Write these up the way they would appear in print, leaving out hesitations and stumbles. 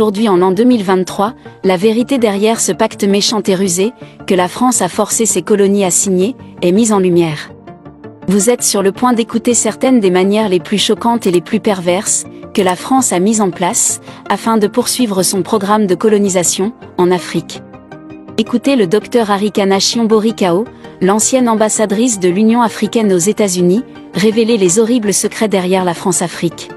aujourd'hui en l'an 2023, la vérité derrière ce pacte méchant et rusé, que la France a forcé ses colonies à signer, est mise en lumière. Vous êtes sur le point d'écouter certaines des manières les plus choquantes et les plus perverses, que la France a mises en place, afin de poursuivre son programme de colonisation, en Afrique. Écoutez le Dr Arikana Chiombo-Rikao, l'ancienne ambassadrice de l'Union africaine aux États-Unis, révéler les horribles secrets derrière la France-Afrique.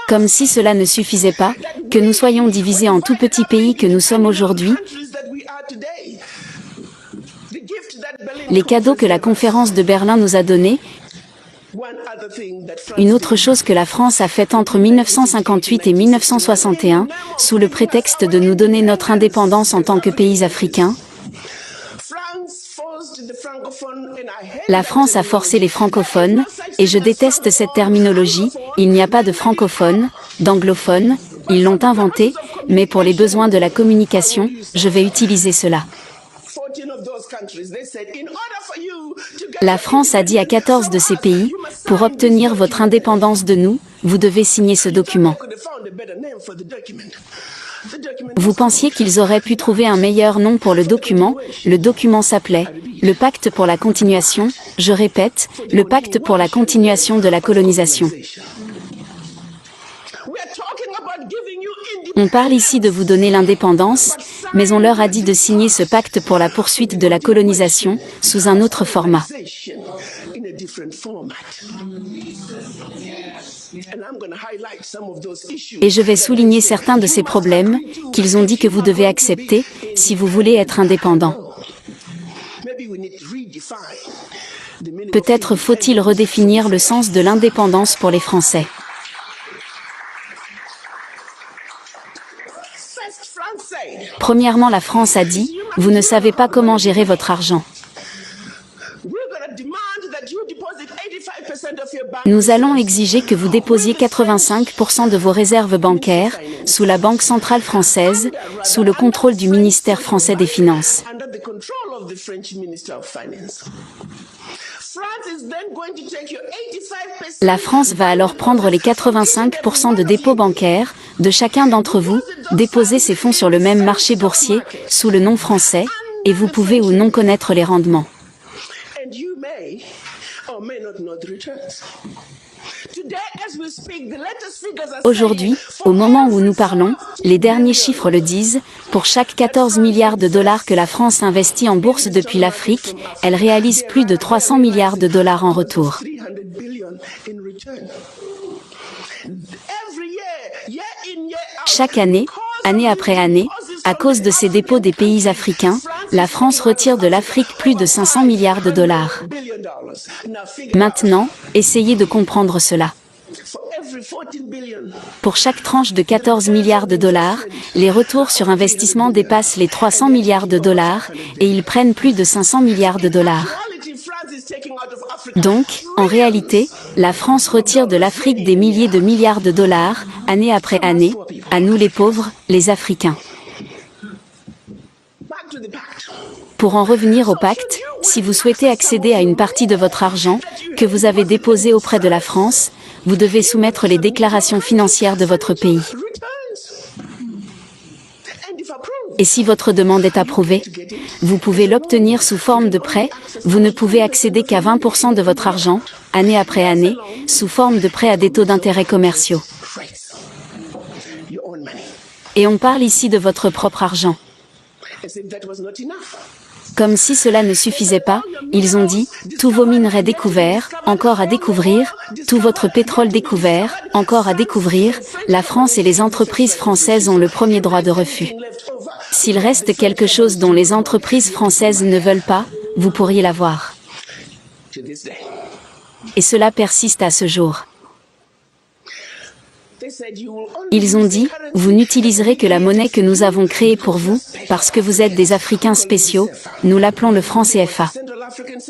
Comme si cela ne suffisait pas, que nous soyons divisés en tout petits pays que nous sommes aujourd'hui. Les cadeaux que la conférence de Berlin nous a donnés. Une autre chose que la France a faite entre 1958 et 1961, sous le prétexte de nous donner notre indépendance en tant que pays africains. La France a forcé les francophones, et je déteste cette terminologie, il n'y a pas de francophones, d'anglophones, ils l'ont inventé, mais pour les besoins de la communication, je vais utiliser cela. La France a dit à 14 de ces pays, pour obtenir votre indépendance de nous, vous devez signer ce document. Vous pensiez qu'ils auraient pu trouver un meilleur nom pour le document s'appelait « Le pacte pour la continuation », je répète, le pacte pour la continuation de la colonisation. On parle ici de vous donner l'indépendance, mais on leur a dit de signer ce pacte pour la poursuite de la colonisation, sous un autre format. Et je vais souligner certains de ces problèmes, qu'ils ont dit que vous devez accepter, si vous voulez être indépendant. Peut-être faut-il redéfinir le sens de l'indépendance pour les Français. Premièrement, la France a dit, vous ne savez pas comment gérer votre argent. Nous allons exiger que vous déposiez 85% de vos réserves bancaires, sous la Banque centrale française, sous le contrôle du ministère français des Finances. La France va alors prendre les 85% de dépôts bancaires, de chacun d'entre vous, déposer ces fonds sur le même marché boursier, sous le nom français, et vous pouvez ou non connaître les rendements. Aujourd'hui, au moment où nous parlons, les derniers chiffres le disent, pour chaque 14 milliards de dollars que la France investit en bourse depuis l'Afrique, elle réalise plus de 300 milliards de dollars en retour. Chaque année, année après année, à cause de ces dépôts des pays africains, la France retire de l'Afrique plus de 500 milliards de dollars. Maintenant, essayez de comprendre cela. Pour chaque tranche de 14 milliards de dollars, les retours sur investissement dépassent les 300 milliards de dollars, et ils prennent plus de 500 milliards de dollars. Donc, en réalité, la France retire de l'Afrique des milliers de milliards de dollars, année après année, à nous les pauvres, les Africains. Pour en revenir au pacte, si vous souhaitez accéder à une partie de votre argent, que vous avez déposé auprès de la France, vous devez soumettre les déclarations financières de votre pays. Et si votre demande est approuvée, vous pouvez l'obtenir sous forme de prêt, vous ne pouvez accéder qu'à 20% de votre argent, année après année, sous forme de prêt à des taux d'intérêt commerciaux. Et on parle ici de votre propre argent. Comme si cela ne suffisait pas, ils ont dit, tous vos minerais découverts, encore à découvrir, tout votre pétrole découvert, encore à découvrir, la France et les entreprises françaises ont le premier droit de refus. S'il reste quelque chose dont les entreprises françaises ne veulent pas, vous pourriez l'avoir. Et cela persiste à ce jour. Ils ont dit, vous n'utiliserez que la monnaie que nous avons créée pour vous, parce que vous êtes des Africains spéciaux, nous l'appelons le franc CFA.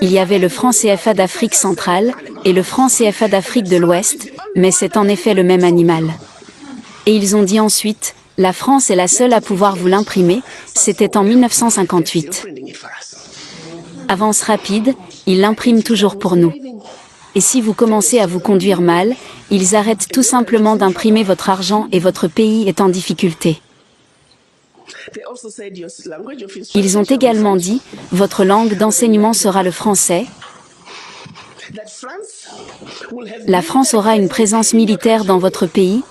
Il y avait le franc CFA d'Afrique centrale, et le franc CFA d'Afrique de l'Ouest, mais c'est en effet le même animal. Et ils ont dit ensuite, la France est la seule à pouvoir vous l'imprimer, c'était en 1958. Avance rapide, ils l'impriment toujours pour nous. Et si vous commencez à vous conduire mal, ils arrêtent tout simplement d'imprimer votre argent et votre pays est en difficulté. Ils ont également dit, votre langue d'enseignement sera le français. La France aura une présence militaire dans votre pays.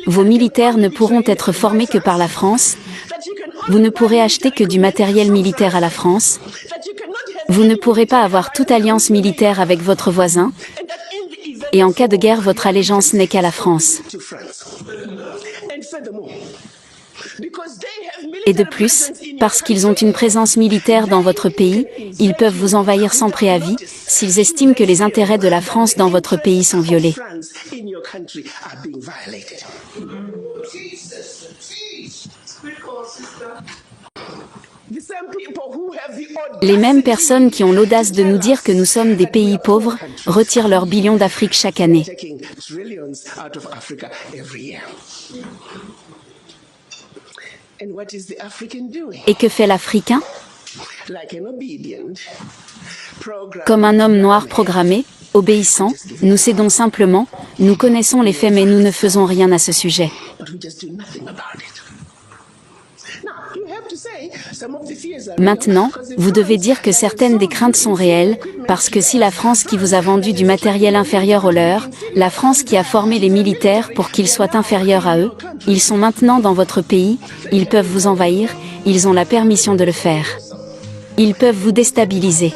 Vos militaires ne pourront être formés que par la France. Vous ne pourrez acheter que du matériel militaire à la France. Vous ne pourrez pas avoir toute alliance militaire avec votre voisin. Et en cas de guerre, votre allégeance n'est qu'à la France. Et de plus, parce qu'ils ont une présence militaire dans votre pays, ils peuvent vous envahir sans préavis, s'ils estiment que les intérêts de la France dans votre pays sont violés. Les mêmes personnes qui ont l'audace de nous dire que nous sommes des pays pauvres, retirent leurs billions d'Afrique chaque année. Et que fait l'Africain? Comme un homme noir programmé, obéissant, nous cédons simplement, nous connaissons les faits mais nous ne faisons rien à ce sujet. Maintenant, vous devez dire que certaines des craintes sont réelles, parce que si la France qui vous a vendu du matériel inférieur au leur, la France qui a formé les militaires pour qu'ils soient inférieurs à eux, ils sont maintenant dans votre pays, ils peuvent vous envahir, ils ont la permission de le faire. Ils peuvent vous déstabiliser.